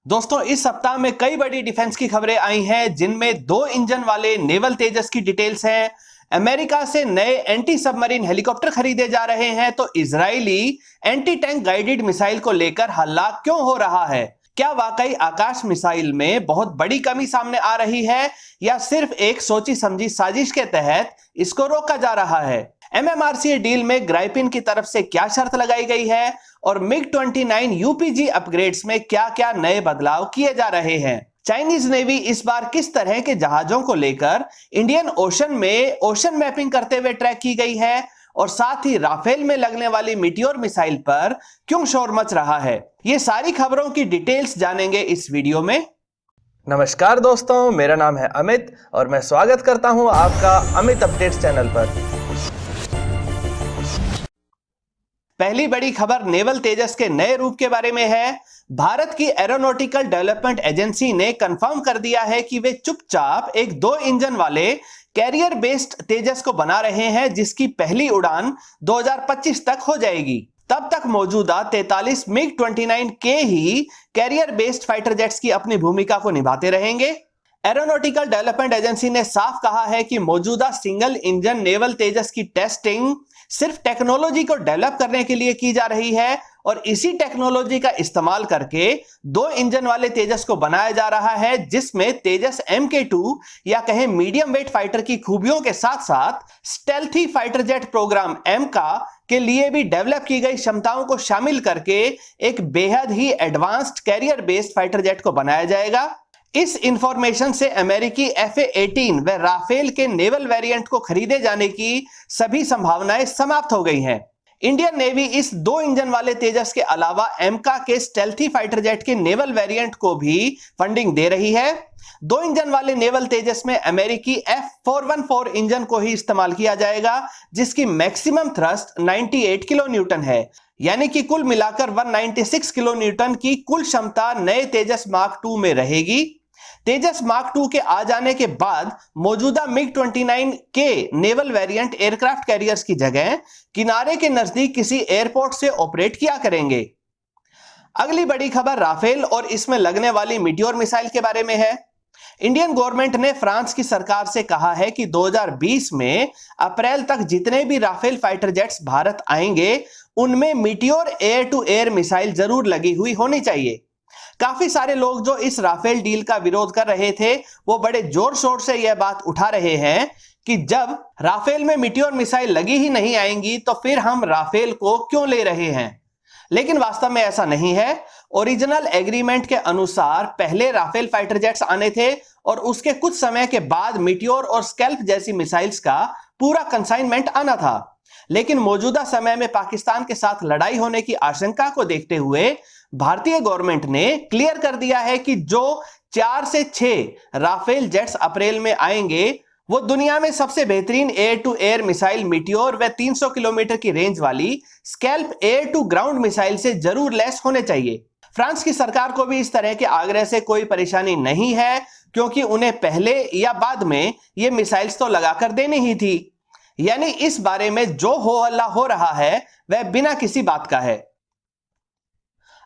दोस्तों, इस सप्ताह में कई बड़ी डिफेंस की खबरें आई हैं, जिनमें 2 इंजन वाले नेवल तेजस की डिटेल्स हैं। अमेरिका से नए एंटी सबमरीन हेलीकॉप्टर खरीदे जा रहे हैं, तो Israeli anti tank guided missile को लेकर हल्ला क्यों हो रहा है? क्या वाकई आकाश मिसाइल में बहुत बड़ी कमी सामने आ रही है, या सिर्फ एक सोची समझी साजिश के तहत इसको रोका जा रहा है? एमएमआरसी डील में ग्राइपिन की तरफ से क्या शर्त लगाई गई है, और मिग-29 यूपीजी अपग्रेड्स में क्या क्या नए बदलाव किए जा रहे हैं? चाइनीज नेवी इस बार किस तरह के जहाजों को लेकर इंडियन ओशन में ओशन मैपिंग करते हुए ट्रैक की गई है, और साथ ही राफेल में लगने वाली मीटियोर मिसाइल पर क्यों शोर मच रहा है? ये सारी खबरों की डिटेल्स जानेंगे इस वीडियो में। नमस्कार दोस्तों, मेरा नाम है अमित और मैं स्वागत करता हूं आपका अमित अपडेट्स चैनल पर। पहली बड़ी खबर नेवल तेजस के नए रूप के बारे में है। भारत की एरोनॉटिकल डेवलपमेंट एजेंसी ने कंफर्म कर दिया है कि वे चुपचाप एक 2 इंजन वाले कैरियर बेस्ड तेजस को बना रहे हैं, जिसकी पहली उड़ान 2025 तक हो जाएगी। तब तक मौजूदा 43 मिग-29 के ही कैरियर बेस्ड फाइटर जेट्स की अपनी भूमिका को निभाते रहेंगे। एरोनॉटिकल डेवलपमेंट एजेंसी ने साफ कहा है कि मौजूदा सिंगल इंजन नेवल तेजस की टेस्टिंग सिर्फ टेक्नोलॉजी को डेवलप करने के लिए की जा रही है, और इसी टेक्नोलॉजी का इस्तेमाल करके 2 इंजन वाले तेजस को बनाया जा रहा है, जिसमें तेजस MK2 या कहें मीडियम वेट फाइटर की खूबियों के साथ साथ स्टेल्थी फाइटर जेट प्रोग्राम एमका के लिए भी डेवलप की गई क्षमताओं को शामिल करके एक बेहद ही advanced carrier based fighter jet को बनाया जाएगा। इस इंफॉर्मेशन से अमेरिकी FA-18 व राफेल के नेवल वेरिएंट को खरीदे जाने की सभी संभावनाएं समाप्त हो गई हैं। इंडियन नेवी इस 2 इंजन वाले तेजस के अलावा एमका के स्टेल्थी फाइटर जेट के नेवल वेरिएंट को भी फंडिंग दे रही है। 2 इंजन वाले नेवल तेजस में अमेरिकी F414 इंजन को ही इस्तेमाल किया जाएगा, जिसकी मैक्सिमम थ्रस्ट 98 किलो न्यूटन है, यानी कि कुल मिलाकर 196 किलो न्यूटन की कुल क्षमता नए तेजस मार्क 2 में रहेगी। तेजस मार्क 2 के आ जाने के बाद मौजूदा मिग-29 के नेवल वेरिएंट एयरक्राफ्ट कैरियर्स की जगह किनारे के नजदीक किसी एयरपोर्ट से ऑपरेट किया करेंगे। अगली बड़ी खबर राफेल और इसमें लगने वाली मीटियोर मिसाइल के बारे में है। इंडियन गवर्नमेंट ने फ्रांस की सरकार से कहा है कि 2020 में अप्रैल तक जितने भी राफेल फाइटर जेट्स भारत आएंगे, उनमें meteor air to air missile जरूर लगी हुई होनी चाहिए। काफी सारे लोग जो इस राफेल डील का विरोध कर रहे थे, वो बड़े जोर शोर से यह बात उठा रहे हैं कि जब राफेल में मीटियोर मिसाइल लगी ही नहीं आएंगी, तो फिर हम राफेल को क्यों ले रहे हैं? लेकिन वास्तव में ऐसा नहीं है। ओरिजिनल एग्रीमेंट के अनुसार पहले राफेल फाइटर जेट्स आने थे, और उसके कुछ समय के बाद मीटियोर और स्कैल्प जैसी मिसाइल्स का पूरा कंसाइनमेंट आना था। लेकिन मौजूदा समय में पाकिस्तान के साथ लड़ाई होने की आशंका को देखते हुए भारतीय गवर्नमेंट ने क्लियर कर दिया है कि जो 4 से 6 राफेल जेट्स अप्रैल में आएंगे, वो दुनिया में सबसे बेहतरीन air to air missile meteor व 300 किलोमीटर की रेंज वाली SCALP air to ground missile से जरूर लैस होने चाहिए। फ्रांस की सरकार को भी इस तरह के आग्रह से कोई परेशानी नहीं है, क्योंकि उन्हें पहले या बाद में ये मिसाइल्स तो लगाकर देनी ही थी। यानी इस बारे में जो हो हल्ला हो रहा है वह बिना किसी बात का है।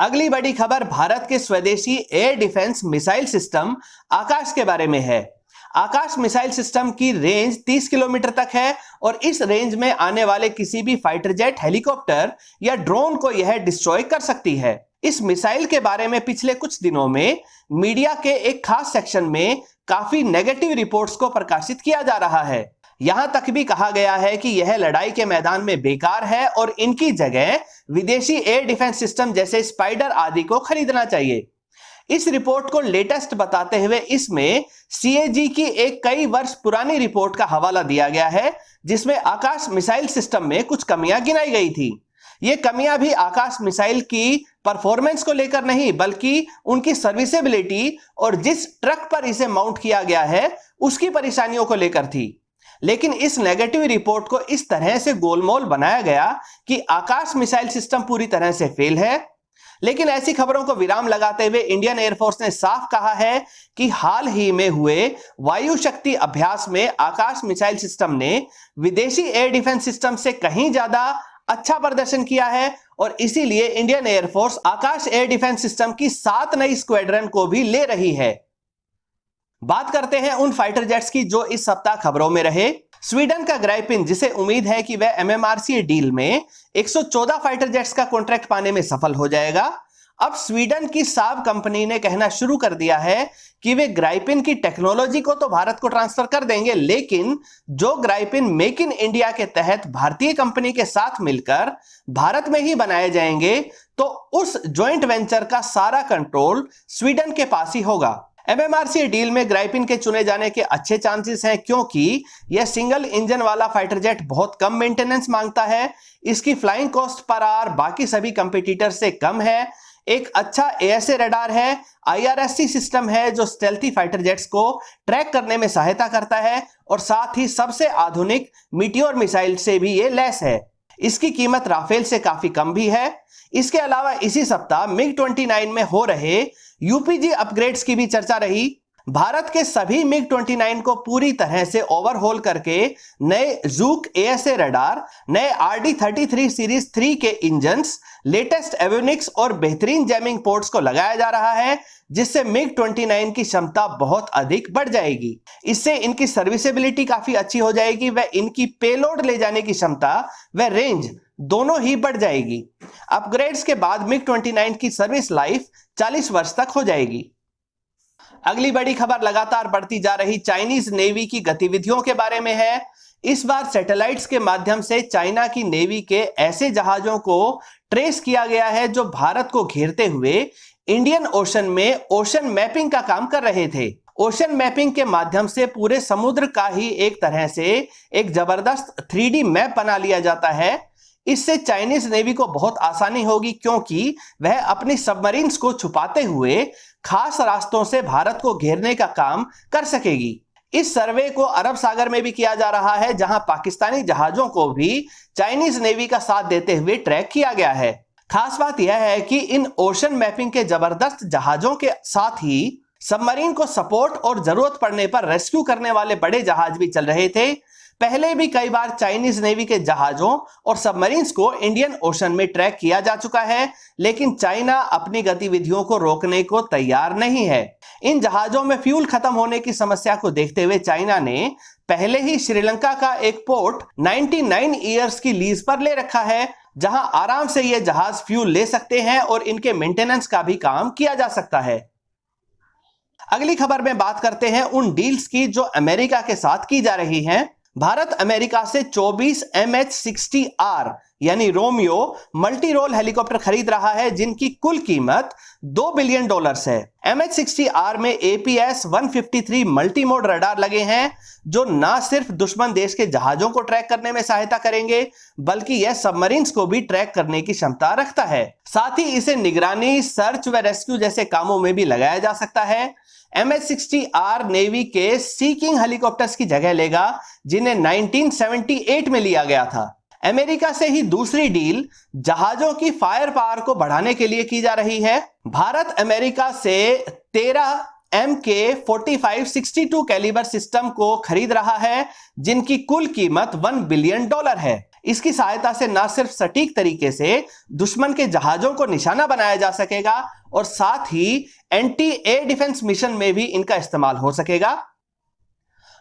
अगली बड़ी खबर भारत के स्वदेशी एयर डिफेंस मिसाइल सिस्टम आकाश के बारे में है। आकाश मिसाइल सिस्टम की रेंज 30 किलोमीटर तक है, और इस रेंज में आने वाले किसी भी फाइटर जेट, हेलीकॉप्टर या ड्रोन को यह डिस्ट्रॉय कर सकती है। इस मिसाइल के बारे में पिछले कुछ दिनों में मीडिया के एक खास सेक्शन में काफी नेगेटिव रिपोर्ट्स को प्रकाशित किया जा रहा है। यहां तक भी कहा गया है कि यह लड़ाई के मैदान में बेकार है, और इनकी जगह विदेशी एयर डिफेंस सिस्टम जैसे स्पाइडर आदि को खरीदना चाहिए। इस रिपोर्ट को लेटेस्ट बताते हुए इसमें CAG की एक कई वर्ष पुरानी रिपोर्ट का हवाला दिया गया है, जिसमें आकाश मिसाइल सिस्टम में कुछ कमियां गिनाई गई थी। ये कमियां भी आकाश मिसाइल की परफॉर्मेंस को लेकर नहीं, बल्कि उनकी सर्विसेबिलिटी और जिस ट्रक पर इसे माउंट किया गया है उसकी परेशानियों को लेकर थी। लेकिन इस नेगेटिव रिपोर्ट को इस तरह से गोलमोल बनाया गया कि आकाश मिसाइल सिस्टम पूरी तरह से फेल है। लेकिन ऐसी खबरों को विराम लगाते हुए इंडियन एयरफोर्स ने साफ कहा है कि हाल ही में हुए वायु शक्ति अभ्यास में आकाश मिसाइल सिस्टम ने विदेशी एयर डिफेंस सिस्टम से कहीं ज्यादा अच्छा प्रदर्शन किया है और इसीलिए इंडियन एयरफोर्स आकाश एयर डिफेंस सिस्टम की 7 नई स्क्वाड्रन को भी ले रही है। बात करते हैं उन फाइटर जेट्स की जो इस सप्ताह खबरों में रहे। स्वीडन का ग्राइपिन, जिसे उम्मीद है कि वह एमएमआरसी डील में 114 फाइटर जेट्स का कॉन्ट्रैक्ट पाने में सफल हो जाएगा। अब स्वीडन की साब कंपनी ने कहना शुरू कर दिया है कि वे ग्राइपिन की टेक्नोलॉजी को तो भारत को ट्रांसफर कर देंगे, लेकिन जो ग्राइपिन मेक इन इंडिया के तहत भारतीय कंपनी के साथ मिलकर भारत में ही बनाए जाएंगे, तो उस ज्वाइंट वेंचर का सारा कंट्रोल स्वीडन के पास ही होगा। एमएमआरसी डील में ग्राइपिन के चुने जाने के अच्छे चांसेस हैं, क्योंकि यह सिंगल इंजन वाला फाइटर जेट बहुत कम मेंटेनेंस मांगता है, इसकी फ्लाइंग कॉस्ट पर आवर बाकी सभी कंपटीटर से कम है, एक अच्छा एएसए रडार है, आईआरएससी सिस्टम है जो स्टेल्थी फाइटर जेट्स को ट्रैक करने में सहायता करता है और साथ ही सबसे आधुनिक मीटियोर मिसाइल से भी ये लैस है। इसकी कीमत राफेल से काफी कम भी है। इसके अलावा इसी सप्ताह मिग 29 में हो रहे यूपीजी अपग्रेड्स की भी चर्चा रही। भारत के सभी मिग 29 को पूरी तरह से ओवरहॉल करके नए जूक एएसए रडार, नए RD-33 सीरीज 3 के इंजन्स, लेटेस्ट एवियोनिक्स और बेहतरीन जैमिंग पोर्ट्स को लगाया जा रहा है, जिससे मिग 29 की क्षमता बहुत अधिक बढ़ जाएगी। इससे इनकी सर्विसेबिलिटी काफी अच्छी हो जाएगी व इनकी पेलोड ले जाने की क्षमता व रेंज दोनों ही बढ़ जाएगी। अपग्रेड्स के बाद मिग 29 की सर्विस लाइफ 40 वर्ष तक हो जाएगी। अगली बड़ी खबर लगातार बढ़ती जा रही चाइनीज नेवी की गतिविधियों के बारे में है। इस बार सैटेलाइट्स के माध्यम से चाइना की नेवी के ऐसे जहाजों को ट्रेस किया गया है जो भारत को घेरते हुए इंडियन ओशन में ओशन मैपिंग का काम कर रहे थे। ओशन मैपिंग के माध्यम से पूरे समुद्र का ही एक तरह से एक जबरदस्त 3D मैप बना लिया जाता है। इससे चाइनीज नेवी को बहुत आसानी होगी, क्योंकि वह अपनी सबमरीन्स को छुपाते हुए खास रास्तों से भारत को घेरने का काम कर सकेगी। इस सर्वे को अरब सागर में भी किया जा रहा है, जहां पाकिस्तानी जहाजों को भी चाइनीज नेवी का साथ देते हुए ट्रैक किया गया है। खास बात यह है कि इन ओशन मैपिंग के जबरदस्त जहाजों के साथ ही सबमरीन को सपोर्ट और जरूरत पड़ने पर रेस्क्यू करने वाले बड़े जहाज भी चल रहे थे। पहले भी कई बार चाइनीज नेवी के जहाजों और सबमरीन्स को इंडियन ओशन में ट्रैक किया जा चुका है, लेकिन चाइना अपनी गतिविधियों को रोकने को तैयार नहीं है। इन जहाजों में फ्यूल खत्म होने की समस्या को देखते हुए चाइना ने पहले ही श्रीलंका का एक पोर्ट 99 ईयर्स की लीज पर ले रखा है, जहां आराम से ये जहाज फ्यूल ले सकते हैं और इनके मेंटेनेंस का भी काम किया जा सकता है। अगली खबर में बात करते हैं उन डील्स की जो अमेरिका के साथ की जा रही हैं। भारत अमेरिका से 24 MH-60R यानी रोमियो मल्टी रोल हेलीकॉप्टर खरीद रहा है, जिनकी कुल कीमत $2 बिलियन है। MH-60R में APS-153 मल्टी मोड रडार लगे हैं, जो ना सिर्फ दुश्मन देश के जहाजों को ट्रैक करने में सहायता करेंगे, बल्कि यह सबमरीन्स को भी ट्रैक करने की क्षमता रखता है। साथ ही इसे निगरानी, सर्च व रेस्क्यू जैसे कामों में भी लगाया जा सकता है। MH-60R नेवी के सी किंग हेलीकॉप्टर्स की जगह लेगा, जिन्हें 1978 में लिया गया था। अमेरिका से ही दूसरी डील जहाजों की फायर पावर को बढ़ाने के लिए की जा रही है। भारत अमेरिका से 13 MK-45-62 कैलिबर सिस्टम को खरीद रहा है, जिनकी कुल कीमत $1 बिलियन है। इसकी सहायता से न सिर्फ सटीक तरीके से दुश्मन के जहाजों को निशाना बनाया जा सकेगा और साथ ही एंटी एयर डिफेंस मिशन में भी इनका इस्तेमाल हो सकेगा।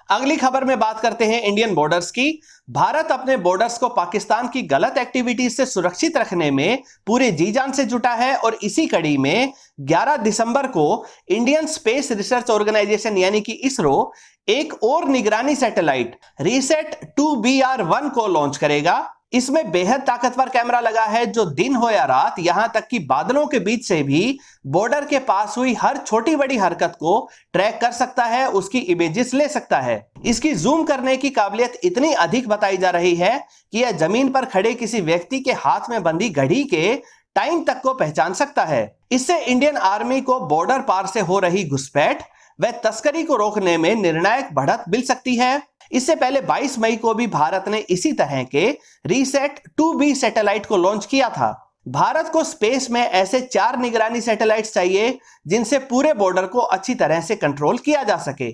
अगली खबर में बात करते हैं इंडियन बॉर्डर्स की। भारत अपने बॉर्डर्स को पाकिस्तान की गलत एक्टिविटीज से सुरक्षित रखने में पूरे जी जान से जुटा है और इसी कड़ी में 11 दिसंबर को इंडियन स्पेस रिसर्च ऑर्गेनाइजेशन यानी कि इसरो एक और निगरानी सैटेलाइट रीसेट 2BR-1 को लॉन्च करेगा। इसमें बेहद ताकतवर कैमरा लगा है, जो दिन हो या रात, यहां तक कि बादलों के बीच से भी बॉर्डर के पास हुई हर छोटी बड़ी हरकत को ट्रैक कर सकता है, उसकी इमेजेस ले सकता है। इसकी जूम करने की काबिलियत इतनी अधिक बताई जा रही है कि यह जमीन पर खड़े किसी व्यक्ति के हाथ में बंधी घड़ी के टाइम तक को पहचान सकता है। इससे इंडियन आर्मी को बॉर्डर पार से हो रही घुसपैठ व तस्करी को रोकने में निर्णायक बढ़त मिल सकती है। इससे पहले 22 मई को भी भारत ने इसी तरह के रीसेट 2B सैटेलाइट को लॉन्च किया था। भारत को स्पेस में ऐसे 4 निगरानी सैटेलाइट्स चाहिए, जिनसे पूरे बॉर्डर को अच्छी तरह से कंट्रोल किया जा सके।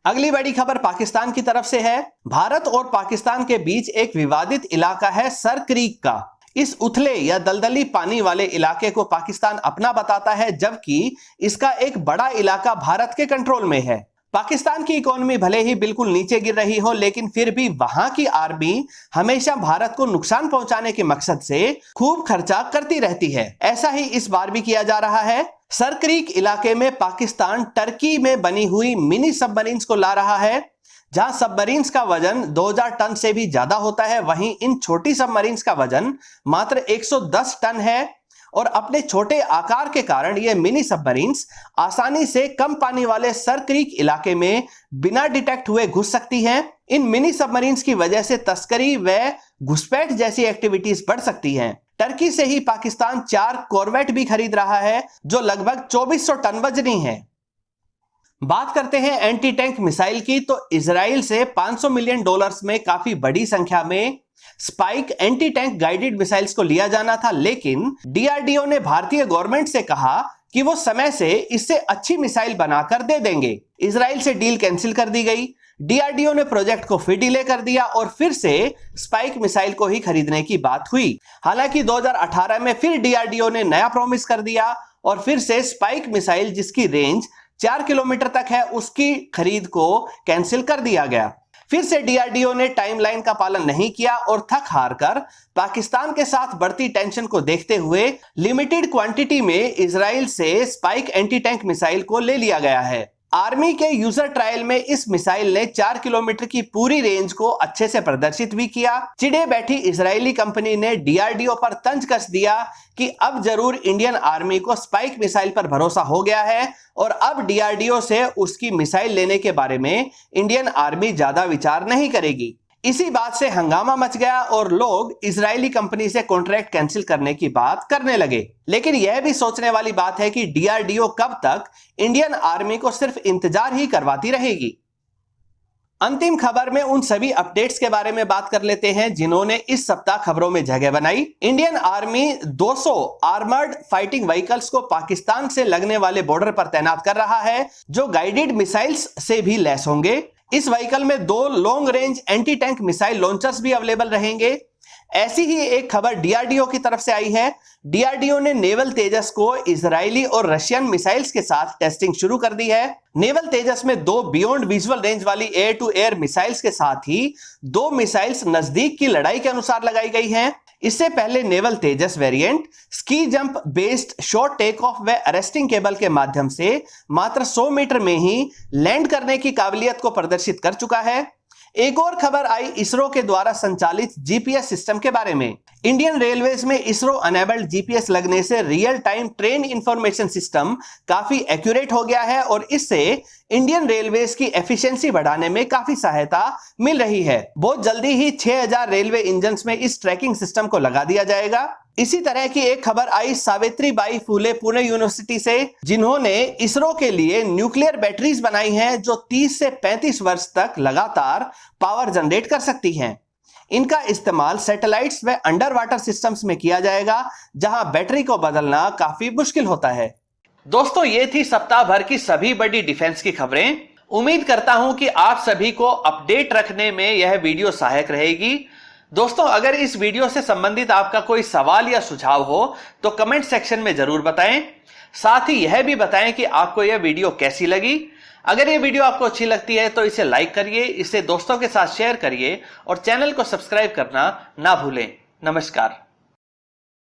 अगली बड़ी खबर पाकिस्तान की तरफ से है। भारत और पाकिस्तान के बीच एक विवादित इलाका है सर क्रीक का। इस उथले या दलदली पानी वाले इलाके को पाकिस्तान अपना बताता है, जबकि इसका एक बड़ा इलाका भारत के कंट्रोल में है। पाकिस्तान की इकोनॉमी भले ही बिल्कुल नीचे गिर रही हो, लेकिन फिर भी वहां की आर्मी हमेशा भारत को नुकसान पहुंचाने के मकसद से खूब खर्चा करती रहती है। ऐसा ही इस बार भी किया जा रहा है। सर क्रीक इलाके में पाकिस्तान टर्की में बनी हुई मिनी सबमरीन्स को ला रहा है। जहां सबमरीन्स का वजन 2000 टन से भी ज्यादा होता है, वहीं इन छोटी सबमरीन्स का वजन मात्र 110 टन है। और अपने छोटे आकार के कारण ये मिनी सबमरीन्स आसानी से कम पानी वाले सर क्रीक इलाके में बिना डिटेक्ट हुए घुस सकती हैं। इन मिनी सबमरीन्स की वजह से तस्करी व घुसपैठ जैसी एक्टिविटीज बढ़ सकती हैं। टर्की से ही पाकिस्तान 4 कॉर्वेट भी खरीद रहा है, जो लगभग 2400 टन वजनी है। बात करते हैं एंटी टैंक मिसाइल की, तो इजराइल से $500 मिलियन में काफी बड़ी संख्या में spike anti tank guided missiles को लिया जाना था, लेकिन डीआरडीओ ने भारतीय गवर्नमेंट से कहा कि वो समय से इससे अच्छी मिसाइल बनाकर दे देंगे। इजराइल से डील कैंसिल कर दी गई। डीआरडीओ ने प्रोजेक्ट को फिर डिले कर दिया और फिर से स्पाइक मिसाइल को ही खरीदने की बात हुई। हालांकि 2018 में फिर डीआरडीओ ने नया प्रॉमिस कर दिया और फिर से स्पाइक मिसाइल, जिसकी रेंज 4 किलोमीटर तक है, उसकी खरीद को कैंसिल कर दिया गया। फिर से डीआरडीओ ने टाइमलाइन का पालन नहीं किया और थक हार कर पाकिस्तान के साथ बढ़ती टेंशन को देखते हुए लिमिटेड क्वांटिटी में इजराइल से स्पाइक एंटी टैंक मिसाइल को ले लिया गया है। आर्मी के यूजर ट्रायल में इस मिसाइल ने 4 किलोमीटर की पूरी रेंज को अच्छे से प्रदर्शित भी किया। चिड़े बैठी इजरायली कंपनी ने डीआरडीओ पर तंज कस दिया कि अब जरूर इंडियन आर्मी को स्पाइक मिसाइल पर भरोसा हो गया है और अब डीआरडीओ से उसकी मिसाइल लेने के बारे में इंडियन आर्मी ज्यादा विचार नहीं करेगी। इसी बात से हंगामा मच गया और लोग इजरायली कंपनी से कॉन्ट्रैक्ट कैंसिल करने की बात करने लगे। लेकिन यह भी सोचने वाली बात है कि डीआरडीओ कब तक इंडियन आर्मी को सिर्फ इंतजार ही करवाती रहेगी। अंतिम खबर में उन सभी अपडेट्स के बारे में बात कर लेते हैं जिन्होंने इस सप्ताह खबरों में जगह बनाई। Indian army 200 armoured fighting vehicles को पाकिस्तान से लगने वाले बॉर्डर पर तैनात कर रहा है, जो गाइडेड मिसाइल्स से भी लैस होंगे। इस व्हीकल में 2 long range anti tank missile launchers भी अवेलेबल रहेंगे। ऐसी ही एक खबर डीआरडीओ की तरफ से आई है। डीआरडीओ ने नेवल तेजस को इजरायली और रशियन मिसाइल्स के साथ टेस्टिंग शुरू कर दी है। नेवल तेजस में 2 बियॉन्ड विजुअल रेंज वाली एयर टू एयर मिसाइल्स के साथ ही 2 मिसाइल्स नजदीक की लड़ाई के अनुसार लगाई गई हैं। इससे पहले naval Tejas variant ski jump based short take off व अरेस्टिंग केबल के माध्यम से मात्र 100 मीटर में ही लैंड करने की काबिलियत को प्रदर्शित कर चुका है। एक और खबर आई इसरो के द्वारा संचालित जीपीएस सिस्टम के बारे में। इंडियन रेलवेज में इसरो अनेबल्ड जीपीएस लगने से real time train information system काफी एक्यूरेट हो गया है और इससे इंडियन रेलवेज की एफिशिएंसी बढ़ाने में काफी सहायता मिल रही है। बहुत जल्दी ही 6000 रेलवे इंजन में इस ट्रैकिंग सिस्टम को लगा दिया जाएगा। इसी तरह की एक खबर आई सावित्रीबाई फुले पुणे यूनिवर्सिटी से, जिन्होंने इसरो के लिए न्यूक्लियर बैटरीज बनाई हैं जो 30 से 35 वर्ष तक लगातार पावर जनरेट कर सकती हैं। इनका इस्तेमाल सैटेलाइट्स व अंडर वाटर सिस्टम्स में किया जाएगा, जहां बैटरी को बदलना काफी मुश्किल होता है। दोस्तों, ये थी सप्ताह भर की सभी बड़ी डिफेंस की खबरें। उम्मीद करता हूं कि आप सभी को अपडेट रखने में यह वीडियो सहायक रहेगी। दोस्तों, अगर इस वीडियो से संबंधित आपका कोई सवाल या सुझाव हो तो कमेंट सेक्शन में जरूर बताएं। साथ ही यह भी बताएं कि आपको यह वीडियो कैसी लगी। अगर यह वीडियो आपको अच्छी लगती है तो इसे लाइक करिए, इसे दोस्तों के साथ शेयर करिए और चैनल को सब्सक्राइब करना ना भूलें। नमस्कार।